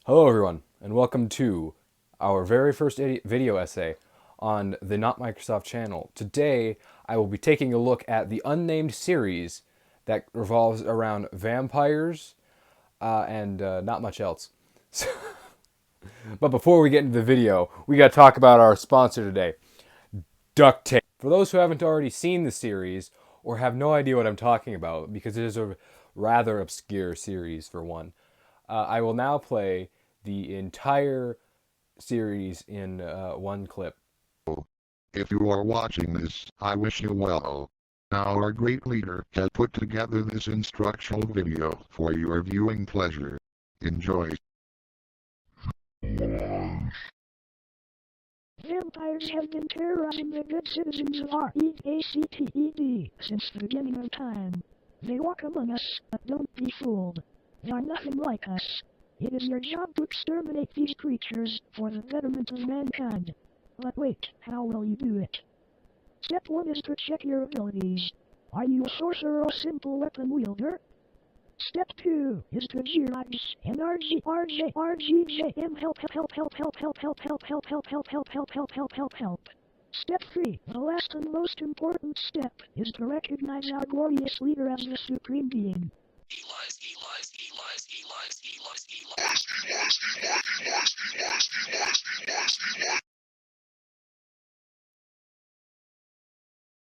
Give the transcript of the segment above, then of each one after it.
Hello, everyone, and welcome to our very first video essay on the Not Microsoft channel. Today, I will be taking a look at the unnamed series that revolves around vampires and not much else. But before we get into the video, we got to talk about our sponsor today, Duct Tape. For those who haven't already seen the series or have no idea what I'm talking about, because it is a rather obscure series for one, I will now play the entire series in one clip. If you are watching this, I wish you well. Now our great leader has put together this instructional video for your viewing pleasure. Enjoy. Vampires have been terrorizing the good citizens of R.E.A.C.T.E.D. since the beginning of time. They walk among us, but don't be fooled. They are nothing like us. It is your job to exterminate these creatures for the betterment of mankind. But wait, how will you do it? Step 1 is to check your abilities. Are you a sorcerer or simple weapon wielder? Step 2 is to geologize and RGRJRGJM help. Step 3, the last and most important step, is to recognize our glorious leader as the supreme being.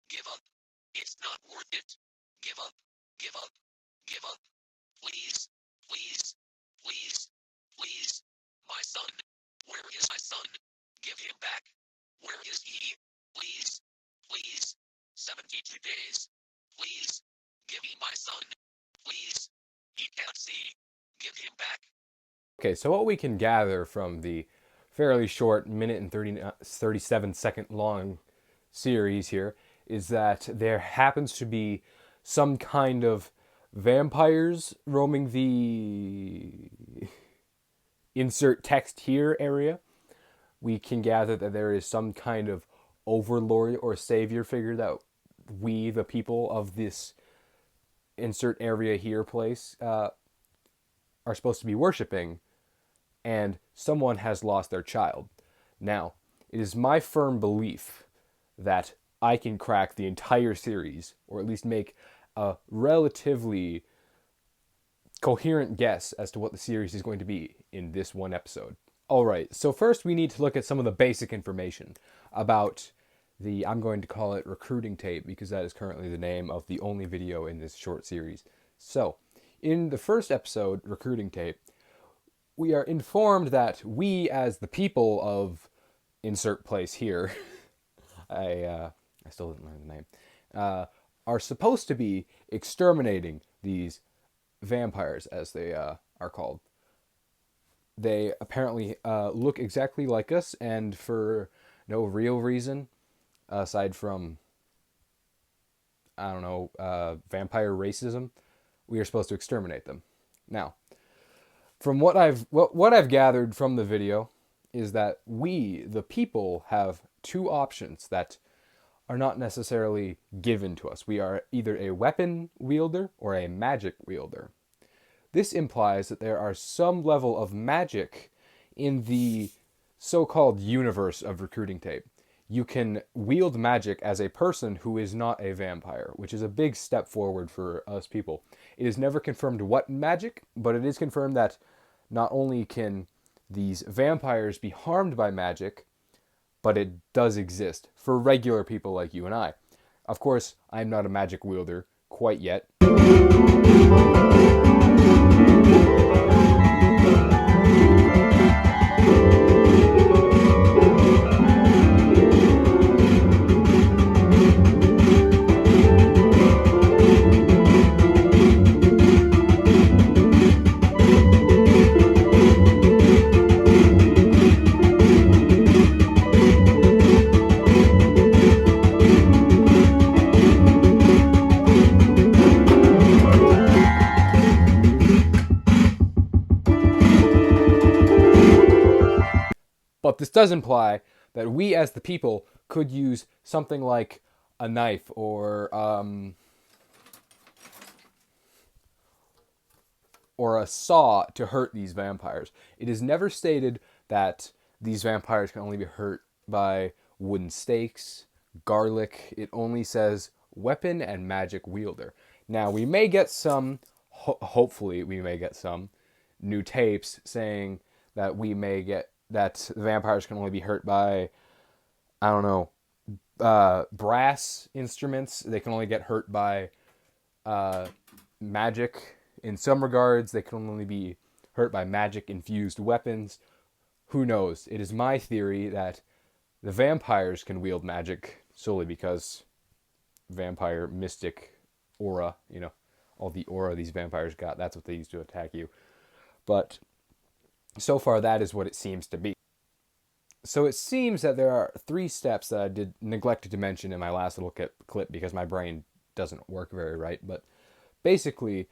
Give up. It's not worth it. Give up. Give up. Give up. Please. Please. Please. Please. My son. Where is my son? Give him back. Where is he? Please. Please. 72 days. Please. Give me my son. Please. He can't see. Give him back. Okay, so what we can gather from the fairly short minute and 37-second long series here is that there happens to be some kind of vampires roaming the insert text here area. We can gather that there is some kind of overlord or savior figure that we, the people of this insert area here place, are supposed to be worshiping, and someone has lost their child. Now, it is my firm belief that I can crack the entire series, or at least make a relatively coherent guess as to what the series is going to be in this one episode. Alright, so first we need to look at some of the basic information about the, I'm going to call it recruiting tape, because that is currently the name of the only video in this short series. So, in the first episode, Recruiting Tape, we are informed that we, as the people of insert place here, I still didn't learn the name, are supposed to be exterminating these vampires, as they are called. They apparently look exactly like us, and for no real reason, aside from, I don't know, vampire racism, we are supposed to exterminate them. Now, from what I've gathered from the video is that we, the people, have two options that are not necessarily given to us. We are either a weapon wielder or a magic wielder. This implies that there are some level of magic in the so-called universe of Recruiting Tape. You can wield magic as a person who is not a vampire, which is a big step forward for us people. It is never confirmed what magic, but it is confirmed that not only can these vampires be harmed by magic, but it does exist for regular people like you and I. Of course, I'm not a magic wielder quite yet. But this does imply that we as the people could use something like a knife or or a saw to hurt these vampires. It is never stated that these vampires can only be hurt by wooden stakes, garlic. It only says weapon and magic wielder. Now, we may get some, hopefully we may get some new tapes saying that that vampires can only be hurt by, I don't know, brass instruments. They can only get hurt by magic. In some regards, they can only be hurt by magic-infused weapons. Who knows? It is my theory that the vampires can wield magic solely because vampire mystic aura, all the aura these vampires got, that's what they use to attack you. But so far, that is what it seems to be. So it seems that there are 3 steps that I neglected to mention in my last little clip because my brain doesn't work very right. But basically,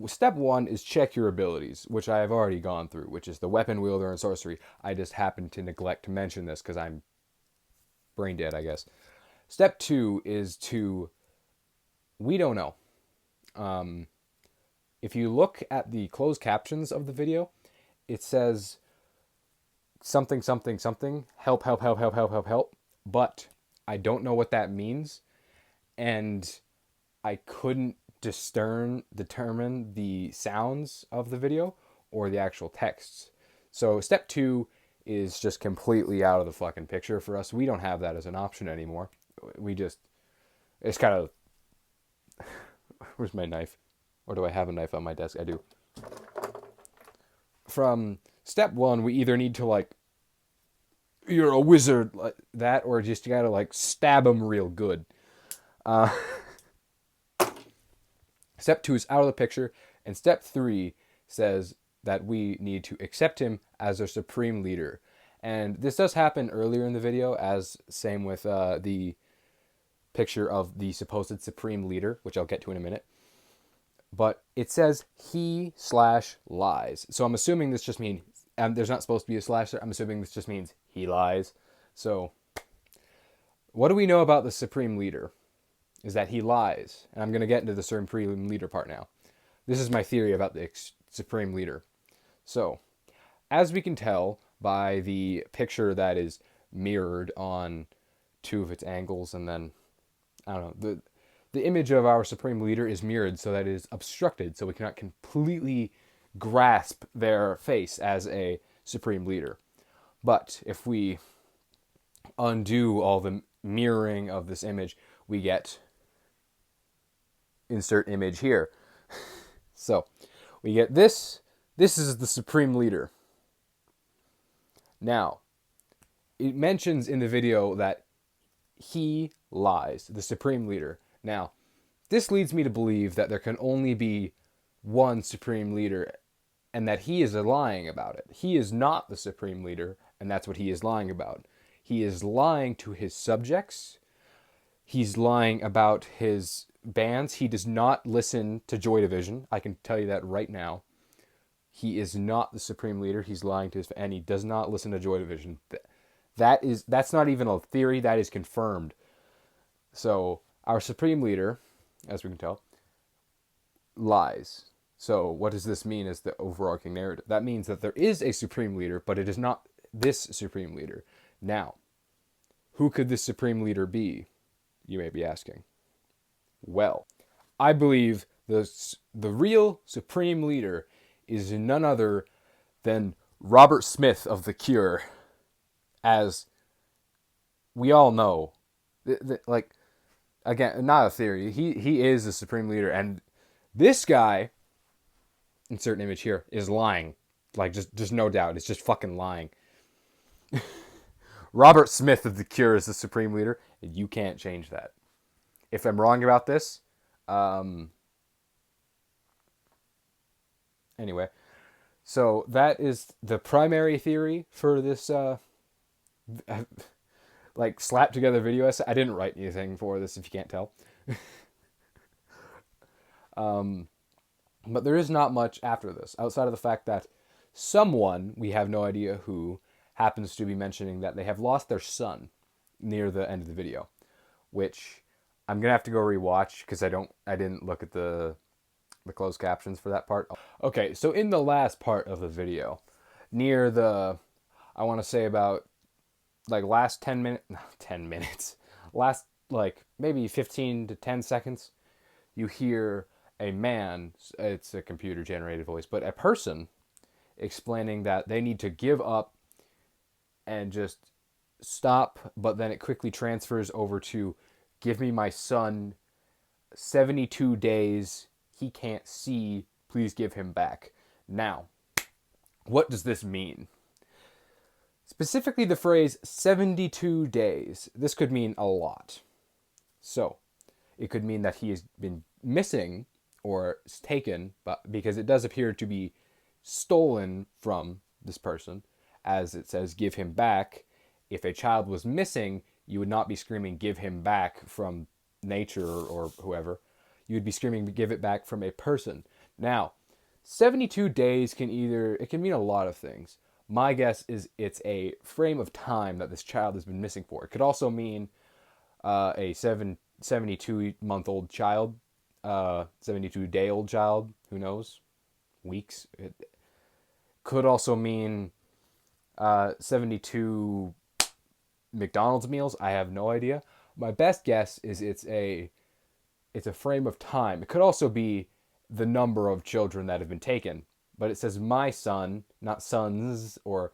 step 1 is check your abilities, which I have already gone through, which is the weapon wielder and sorcery. I just happened to neglect to mention this because I'm brain dead, I guess. Step 2 is we don't know. If you look at the closed captions of the video, it says something, something, something, help, help, help, help, help, help, help. But I don't know what that means. And I couldn't determine the sounds of the video or the actual texts. So step 2 is just completely out of the fucking picture for us. We don't have that as an option anymore. It's kind of, where's my knife? Or do I have a knife on my desk? I do. From step 1, we either need to you're a wizard like that, or just you gotta stab them real good. Step 2 is out of the picture, and step 3 says that we need to accept him as our supreme leader. And this does happen earlier in the video, as same with the picture of the supposed supreme leader, which I'll get to in a minute. But it says he/lies. So I'm assuming this just means, and there's not supposed to be a slash there, I'm assuming this just means he lies. So what do we know about the supreme leader? Is that he lies. And I'm going to get into the supreme leader part now. This is my theory about the supreme leader. So, as we can tell by the picture that is mirrored on 2 of its angles, and then, I don't know, the image of our supreme leader is mirrored so that it is obstructed, so we cannot completely grasp their face as a supreme leader. But if we undo all the mirroring of this image, we get insert image here. So we get this. This is the supreme leader. Now, it mentions in the video that he lies, the supreme leader. Now, this leads me to believe that there can only be one supreme leader and that he is lying about it. He is not the supreme leader, and that's what he is lying about. He is lying to his subjects. He's lying about his bands. He does not listen to Joy Division. I can tell you that right now. He is not the supreme leader. He's lying to his, and he does not listen to Joy Division. That's not even a theory. That is confirmed. So our supreme leader, as we can tell, lies. So what does this mean as the overarching narrative? That means that there is a supreme leader, but it is not this supreme leader. Now, who could this supreme leader be? You may be asking. Well, I believe the real supreme leader is none other than Robert Smith of The Cure. As we all know, again, not a theory, he is the supreme leader, and this guy, insert an image here, is lying. Just no doubt, it's just fucking lying. Robert Smith of The Cure is the supreme leader, and you can't change that. If I'm wrong about this, anyway, so that is the primary theory for this, slapped together video essay. I didn't write anything for this, if you can't tell. But there is not much after this, outside of the fact that someone, we have no idea who, happens to be mentioning that they have lost their son near the end of the video, which I'm gonna have to go rewatch because I didn't look at the the closed captions for that part. Okay, so in the last part of the video, near the, I want to say about like last 10 minutes, 10 minutes, last like maybe 15 to 10 seconds, you hear a man, it's a computer generated voice, but a person explaining that they need to give up and just stop, but then it quickly transfers over to give me my son 72 days. He can't see. Please give him back. Now, what does this mean? Specifically, the phrase 72 days. This could mean a lot. So, it could mean that he has been missing or taken, but because it does appear to be stolen from this person, as it says, give him back. If a child was missing, you would not be screaming, give him back from nature or whoever. You would be screaming, give it back from a person. Now, 72 days can mean a lot of things. My guess is it's a frame of time that this child has been missing for. It could also mean a 72-month-old child, 72-day-old child, who knows, weeks. It could also mean 72 McDonald's meals. I have no idea. My best guess is it's a frame of time. It could also be the number of children that have been taken, but it says my son, not sons, or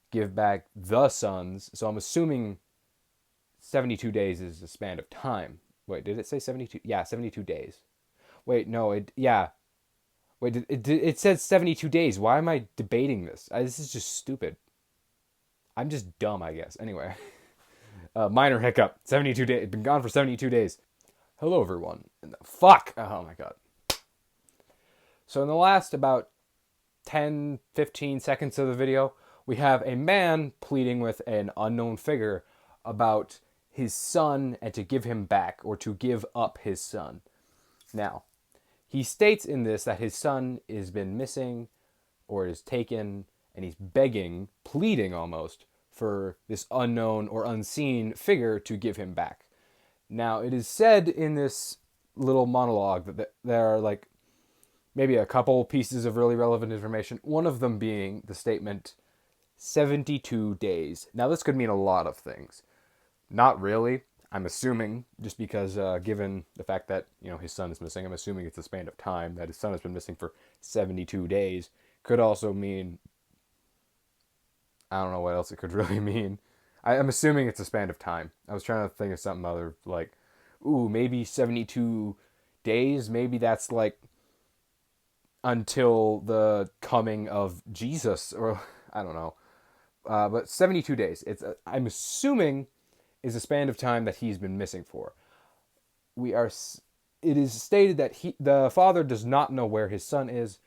give back the sons. So I'm assuming 72 days is a span of time. Wait, did it say 72? Yeah, 72 days. Wait, no, Wait, it says 72 days. Why am I debating this? This is just stupid. I'm just dumb, I guess. Anyway, minor hiccup. 72 days. Been gone for 72 days. Hello, everyone. Fuck. Oh my god. So in the last about 10, 15 seconds of the video, we have a man pleading with an unknown figure about his son and to give him back or to give up his son. Now, he states in this that his son has been missing or is taken, and he's begging, pleading almost, for this unknown or unseen figure to give him back. Now, it is said in this little monologue that there are like maybe a couple pieces of really relevant information, one of them being the statement 72 days. Now, this could mean a lot of things. Not really. I'm assuming, just because given the fact that, his son is missing, I'm assuming it's a span of time, that his son has been missing for 72 days. Could also mean, I don't know what else it could really mean. I'm assuming it's a span of time. I was trying to think of something other, like, maybe 72 days, maybe that's like until the coming of Jesus, or I don't know. But 72 days, I'm assuming is a span of time that he's been missing for. It is stated that the father does not know where his son is,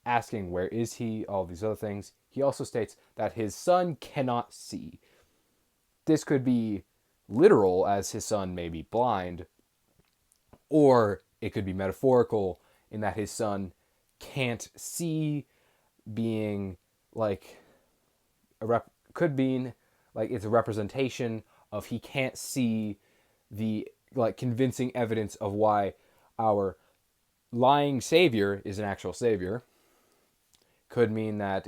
asking where is he, all these other things. He also states that his son cannot see. This could be literal, as his son may be blind, or it could be metaphorical in that his son can't see, being like could mean like it's a representation of he can't see the like convincing evidence of why our lying savior is an actual savior. Could mean that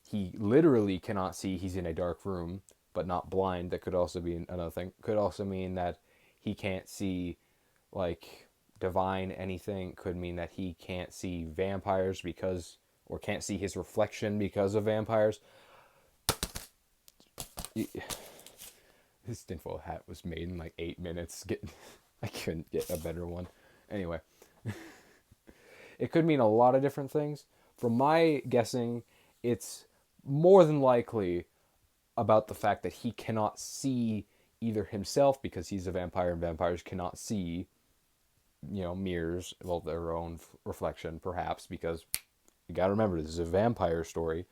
he literally cannot see, he's in a dark room but not blind. That could also be another thing. Could also mean that he can't see like divine anything. Could mean that he can't see vampires or can't see his reflection because of vampires. This tinfoil hat was made in like 8 minutes. I couldn't get a better one. Anyway, it could mean a lot of different things. From my guessing, it's more than likely about the fact that he cannot see either himself, because he's a vampire and vampires cannot see, mirrors, well, their own reflection, perhaps, because you gotta remember, this is a vampire story.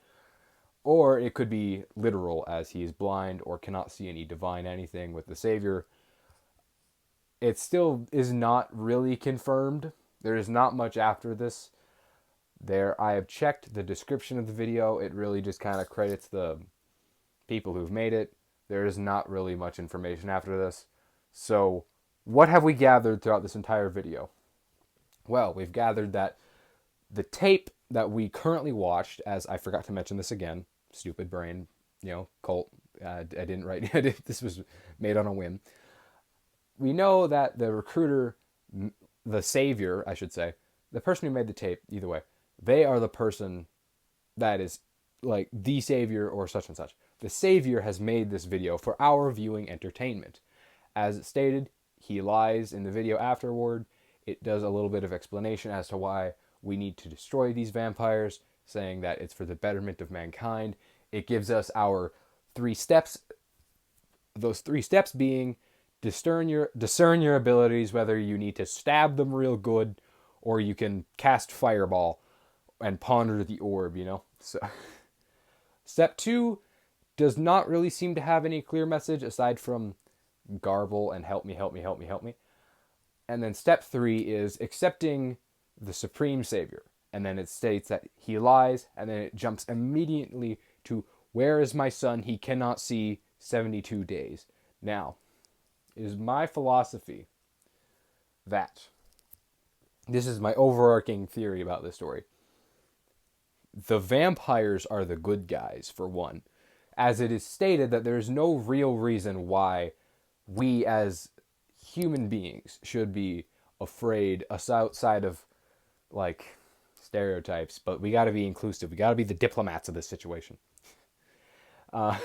Or it could be literal, as he is blind or cannot see any divine anything with the Savior. It still is not really confirmed. There is not much after this. I have checked the description of the video. It really just kind of credits the people who've made it. There is not really much information after this. So, what have we gathered throughout this entire video? Well, we've gathered that the tape that we currently watched, as I forgot to mention this again, stupid brain, cult. I didn't write it. This was made on a whim. We know that the recruiter, the savior, I should say, the person who made the tape, either way, they are the person that is like the savior or such and such. The savior has made this video for our viewing entertainment. As stated, he lies in the video afterward. It does a little bit of explanation as to why we need to destroy these vampires, saying that it's for the betterment of mankind. It gives us our 3 steps. Those 3 steps being discern your abilities, whether you need to stab them real good or you can cast fireball and ponder the orb, So step 2 does not really seem to have any clear message aside from garble and help me, help me, help me, help me. And then step 3 is accepting the Supreme Savior. And then it states that he lies, and then it jumps immediately to, where is my son? He cannot see 72 days. Now, it is my philosophy that, this is my overarching theory about this story. The vampires are the good guys, for one. As it is stated that there is no real reason why we as human beings should be afraid outside of like stereotypes, but we got to be inclusive. We got to be the diplomats of this situation. I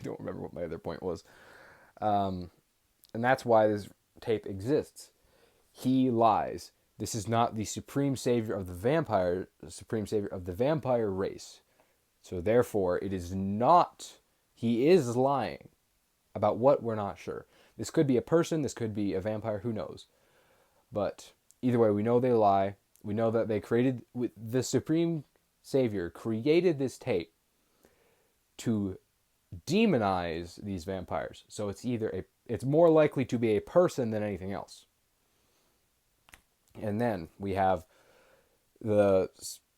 don't remember what my other point was. And that's why this tape exists. He lies. This is not the supreme savior of the vampire race. So therefore, it is not, he is lying about what we're not sure. This could be a person, this could be a vampire, who knows. But either way, we know they lie. We know that they created, the supreme savior created this tape to demonize these vampires. So it's more likely to be a person than anything else. And then we have the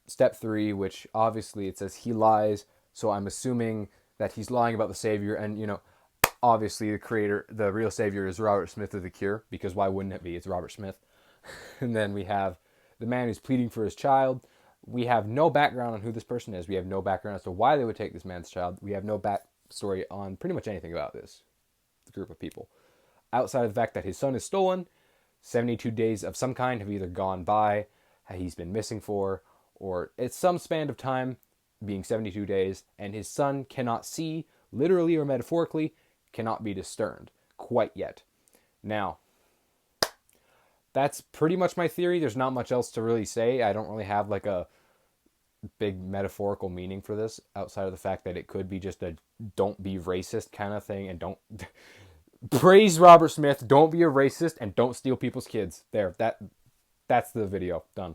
step 3, which obviously it says he lies. So I'm assuming that he's lying about the savior. And, obviously the real savior is Robert Smith of The Cure, because why wouldn't it be? It's Robert Smith. And then we have the man who's pleading for his child. We have no background on who this person is. We have no background as to why they would take this man's child. We have no backstory on pretty much anything about this group of people. Outside of the fact that his son is stolen, 72 days of some kind have either gone by, he's been missing for, or it's some span of time, being 72 days, and his son cannot see, literally or metaphorically, cannot be discerned quite yet. Now, that's pretty much my theory. There's not much else to really say. I don't really have like a big metaphorical meaning for this outside of the fact that it could be just a don't be racist kind of thing, and don't praise Robert Smith, don't be a racist, and don't steal people's kids. That's the video. Done.